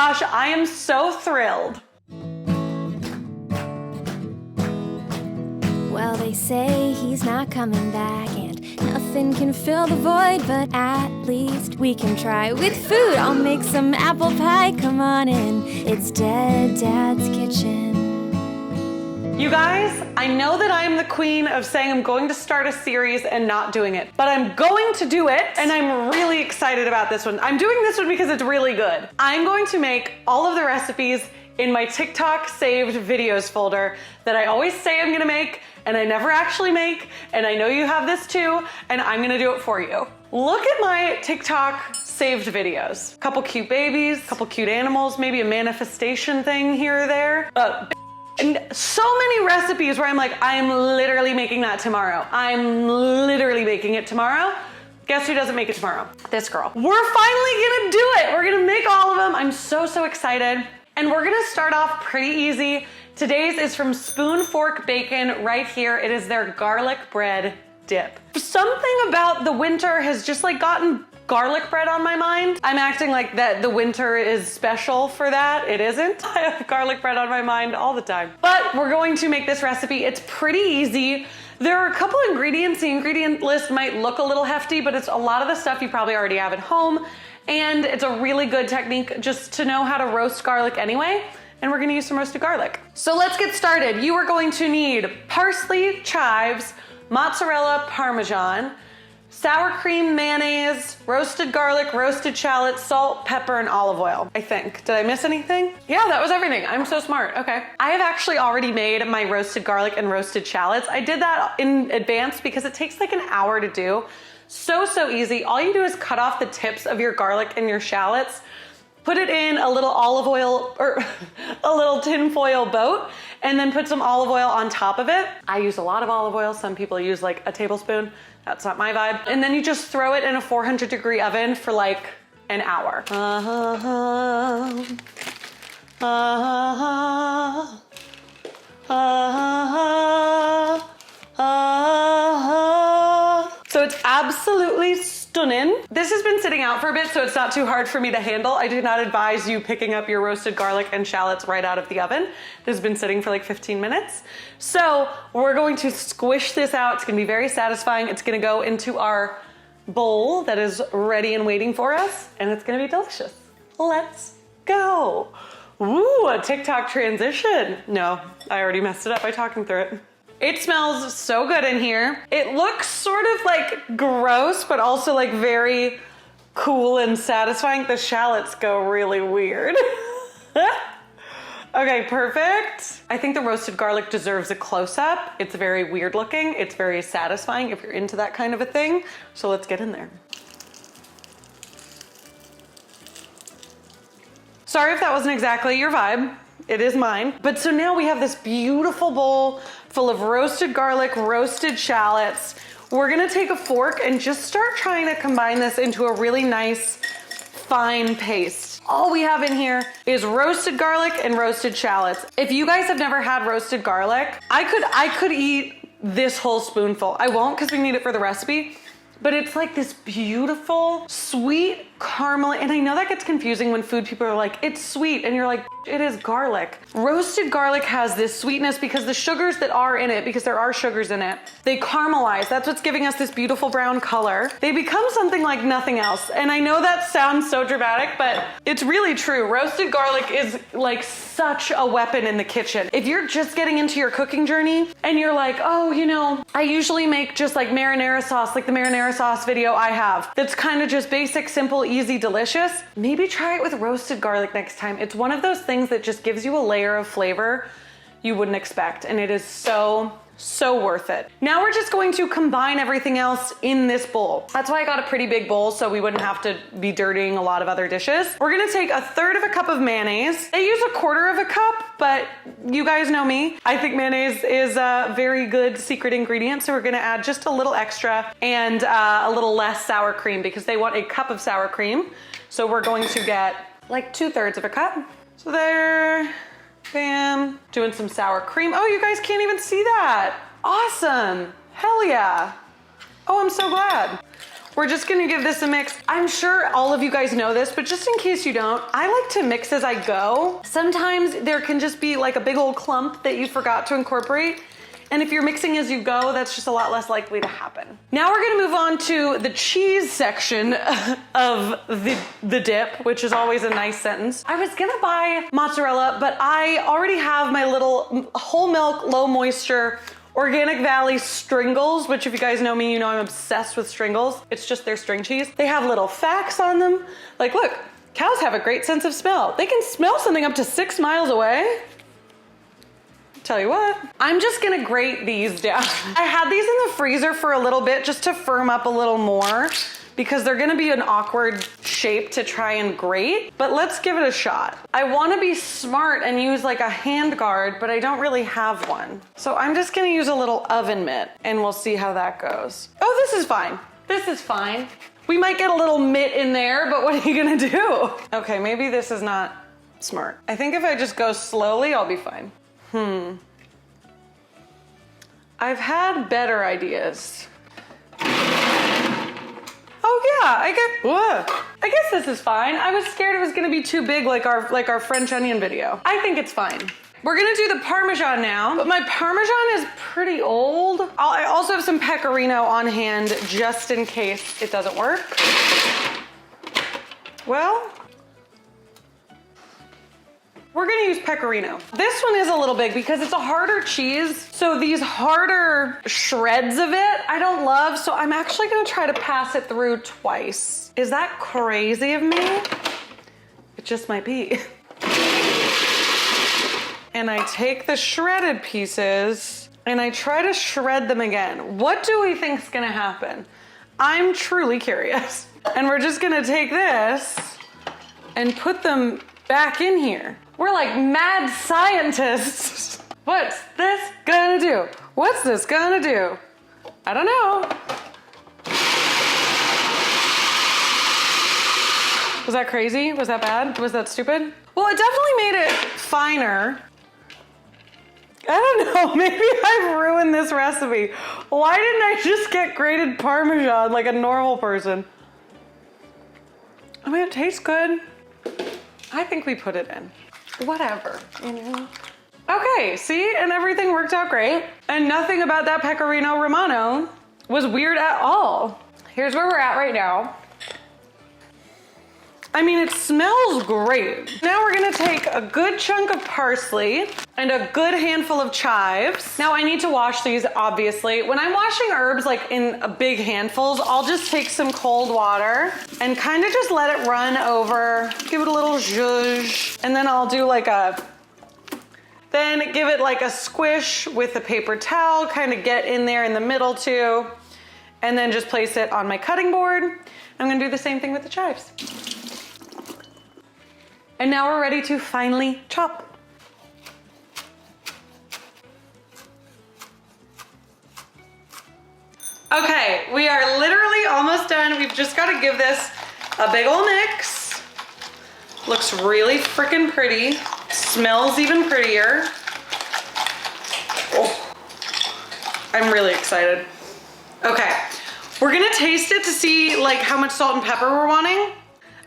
gosh, I am so thrilled. Well, they say he's not coming back and nothing can fill the void, but at least we can try with food. I'll make some apple pie, come on in. It's Dead Dad's Kitchen. You guys, I know that I'm the queen of saying I'm going to start a series and not doing it, but I'm going to do it, and I'm really excited about this one. I'm doing this one because it's really good. I'm going to make all of the recipes in my TikTok saved videos folder that I always say I'm gonna make, and I never actually make, and I know you have this too, and I'm gonna do it for you. Look at my TikTok saved videos. A couple cute babies, a couple cute animals, maybe a manifestation thing here or there. And so many recipes where I'm like, I'm literally making that tomorrow. I'm literally making it tomorrow. Guess who doesn't make it tomorrow? This girl. We're finally gonna do it. We're gonna make all of them. I'm so excited. And we're gonna start off pretty easy. Today's is from Spoon Fork Bacon right here. It is their garlic bread dip. Something about the winter has just like gotten garlic bread on my mind. I'm acting like that the winter is special for that. It isn't. I have garlic bread on my mind all the time. But we're going to make this recipe. It's pretty easy. There are a couple ingredients. The ingredient list might look a little hefty, but it's a lot of the stuff you probably already have at home. And it's a really good technique just to know how to roast garlic anyway. And we're gonna use some roasted garlic. So let's get started. You are going to need parsley, chives, mozzarella, Parmesan, sour cream, mayonnaise, roasted garlic, roasted shallots, salt, pepper, and olive oil, I think. Did I miss anything? Yeah, that was everything. I'm so smart. Okay. I have actually already made my roasted garlic and roasted shallots. I did that in advance because it takes like an hour to do. So easy. All you do is cut off the tips of your garlic and your shallots, put it in a little olive oil or a little tin foil boat, and then put some olive oil on top of it. I use a lot of olive oil. Some people use like a tablespoon. That's not my vibe. And then you just throw it in a 400-degree oven for like an hour. So it's absolutely stunning. This has been sitting out for a bit, so it's not too hard for me to handle. I do not advise you picking up your roasted garlic and shallots right out of the oven. This has been sitting for like 15 minutes. So we're going to squish this out. It's gonna be very satisfying. It's gonna go into our bowl that is ready and waiting for us, and it's gonna be delicious. Let's go. Ooh, a TikTok transition. No, I already messed it up by talking through it. It smells so good in here. It looks sort of like gross, but also like very cool and satisfying. The shallots go really weird. Okay, perfect. I think the roasted garlic deserves a close-up. It's very weird looking. It's very satisfying if you're into that kind of a thing. So let's get in there. Sorry if that wasn't exactly your vibe. It is mine. But so now we have this beautiful bowl full of roasted garlic, roasted shallots. We're gonna take a fork and just start trying to combine this into a really nice, fine paste. All we have in here is roasted garlic and roasted shallots. If you guys have never had roasted garlic, I could eat this whole spoonful. I won't because we need it for the recipe. But it's like this beautiful, sweet caramel. And I know that gets confusing when food people are like, it's sweet. And you're like, it is garlic. Roasted garlic has this sweetness because the sugars that are in it, because there are sugars in it, they caramelize. That's what's giving us this beautiful brown color. They become something like nothing else. And I know that sounds so dramatic, but it's really true. Roasted garlic is like such a weapon in the kitchen. If you're just getting into your cooking journey and you're like, oh, you know, I usually make just like marinara sauce, like the marinara sauce video I have. That's kind of just basic, simple, easy, delicious. Maybe try it with roasted garlic next time. It's one of those things that just gives you a layer of flavor you wouldn't expect. And it is so worth it. Now we're just going to combine everything else in this bowl. That's why I got a pretty big bowl so we wouldn't have to be dirtying a lot of other dishes. We're gonna take 1/3 of a cup of mayonnaise. I use 1/4 of a cup, but you guys know me. I think mayonnaise is a very good secret ingredient, so we're gonna add just a little extra and a little less sour cream because they want a cup of sour cream. So we're going to get like 2/3 of a cup. So there. Bam, doing some sour cream. Oh, you guys can't even see that. Awesome, hell yeah. Oh, I'm so glad. We're just gonna give this a mix. I'm sure all of you guys know this, but just in case you don't, I like to mix as I go. Sometimes there can just be like a big old clump that you forgot to incorporate. And if you're mixing as you go, that's just a lot less likely to happen. Now we're gonna move on to the cheese section of the dip, which is always a nice sentence. I was gonna buy mozzarella, but I already have my little whole milk, low moisture, Organic Valley Stringles, which if you guys know me, you know I'm obsessed with Stringles. It's just their string cheese. They have little facts on them. Like, look, cows have a great sense of smell. They can smell something up to 6 miles away. Tell you what, I'm just gonna grate these down. I had these in the freezer for a little bit just to firm up a little more because they're gonna be an awkward shape to try and grate, but let's give it a shot. I wanna be smart and use like a hand guard, but I don't really have one. So I'm just gonna use a little oven mitt and we'll see how that goes. Oh, this is fine. This is fine. We might get a little mitt in there, but what are you gonna do? Okay, maybe this is not smart. I think if I just go slowly, I'll be fine. I've had better ideas. Oh yeah, I guess this is fine. I was scared it was gonna be too big like our French onion video. I think it's fine. We're gonna do the Parmesan now, but my Parmesan is pretty old. I also have some Pecorino on hand just in case it doesn't work. Well, we're gonna use Pecorino. This one is a little big because it's a harder cheese. So these harder shreds of it, I don't love. So I'm actually gonna try to pass it through twice. Is that crazy of me? It just might be. And I take the shredded pieces and I try to shred them again. What do we think is gonna happen? I'm truly curious. And we're just gonna take this and put them back in here. We're like mad scientists. What's this gonna do? What's this gonna do? I don't know. Was that crazy? Was that bad? Was that stupid? Well, it definitely made it finer. I don't know, maybe I've ruined this recipe. Why didn't I just get grated Parmesan like a normal person? I mean, it tastes good. I think we put it in. Whatever, you know? Okay, see, and everything worked out great. And nothing about that Pecorino Romano was weird at all. Here's where we're at right now. I mean, it smells great. Now we're gonna take a good chunk of parsley and a good handful of chives. Now I need to wash these, obviously. When I'm washing herbs like in big handfuls, I'll just take some cold water and kind of just let it run over, give it a little zhuzh, and then I'll do then give it like a squish with a paper towel, kind of get in there in the middle too, and then just place it on my cutting board. I'm gonna do the same thing with the chives. And now we're ready to finally chop. Okay, we are literally almost done. We've just got to give this a big ol' mix. Looks really freaking pretty. Smells even prettier. Oh, I'm really excited. Okay, we're gonna taste it to see like how much salt and pepper we're wanting.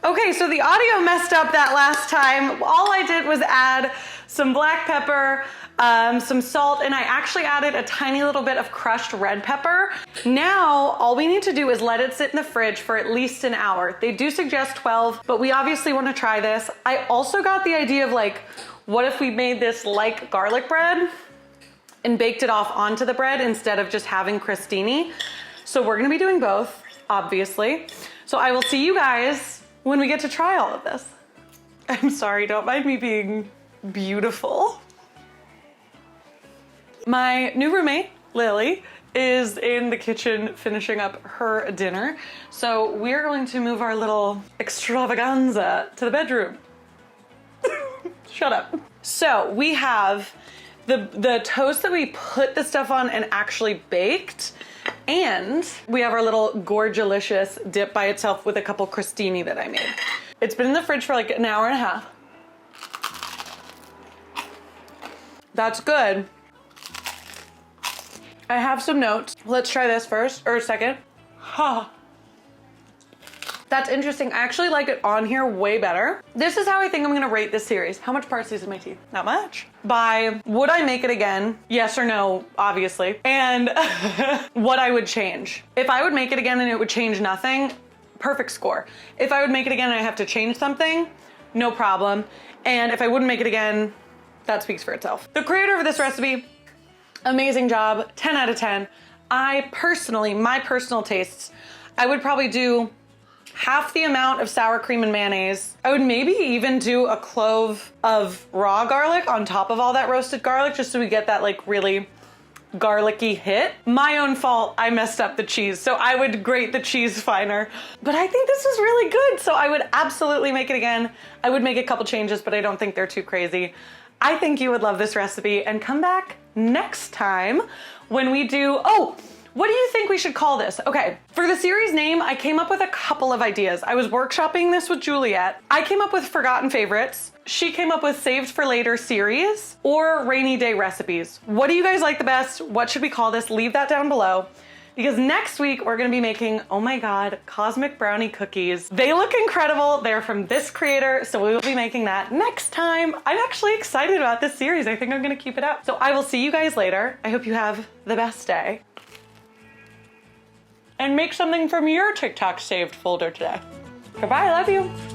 Okay, so the audio messed up that last time. All I did was add some black pepper, some salt, and I actually added a tiny little bit of crushed red pepper. Now, all we need to do is let it sit in the fridge for at least an hour. They do suggest 12, but we obviously want to try this. I also got the idea of like, what if we made this like garlic bread and baked it off onto the bread instead of just having crostini? So we're gonna be doing both, obviously. So I will see you guys when we get to try all of this. I'm sorry, don't mind me being beautiful. My new roommate, Lily, is in the kitchen finishing up her dinner. So we're going to move our little extravaganza to the bedroom. Shut up. So we have the toast that we put the stuff on and actually baked. And we have our little gorgelicious dip by itself with a couple crostini that I made. It's been in the fridge for like an hour and a half. That's good. I have some notes. Let's try this first, or second. Ha. That's interesting. I actually like it on here way better. This is how I think I'm gonna rate this series. How much parsley's in my teeth? Not much. By would I make it again? Yes or no, obviously. And what I would change. If I would make it again and it would change nothing, perfect score. If I would make it again and I have to change something, no problem. And if I wouldn't make it again, that speaks for itself. The creator of this recipe, amazing job, 10 out of 10. I personally, my personal tastes, I would probably do half the amount of sour cream and mayonnaise. I would maybe even do a clove of raw garlic on top of all that roasted garlic, just so we get that like really garlicky hit. My own fault, I messed up the cheese, so I would grate the cheese finer. But I think this is really good, so I would absolutely make it again. I would make a couple changes, but I don't think they're too crazy. I think you would love this recipe, and come back next time when we do, oh, what do you think we should call this? Okay, for the series name, I came up with a couple of ideas. I was workshopping this with Juliet. I came up with Forgotten Favorites. She came up with Saved for Later series or Rainy Day Recipes. What do you guys like the best? What should we call this? Leave that down below. Because next week we're gonna be making, oh my God, cosmic brownie cookies. They look incredible. They're from this creator, so we will be making that next time. I'm actually excited about this series. I think I'm gonna keep it up. So I will see you guys later. I hope you have the best day. And make something from your TikTok saved folder today. Goodbye, I love you.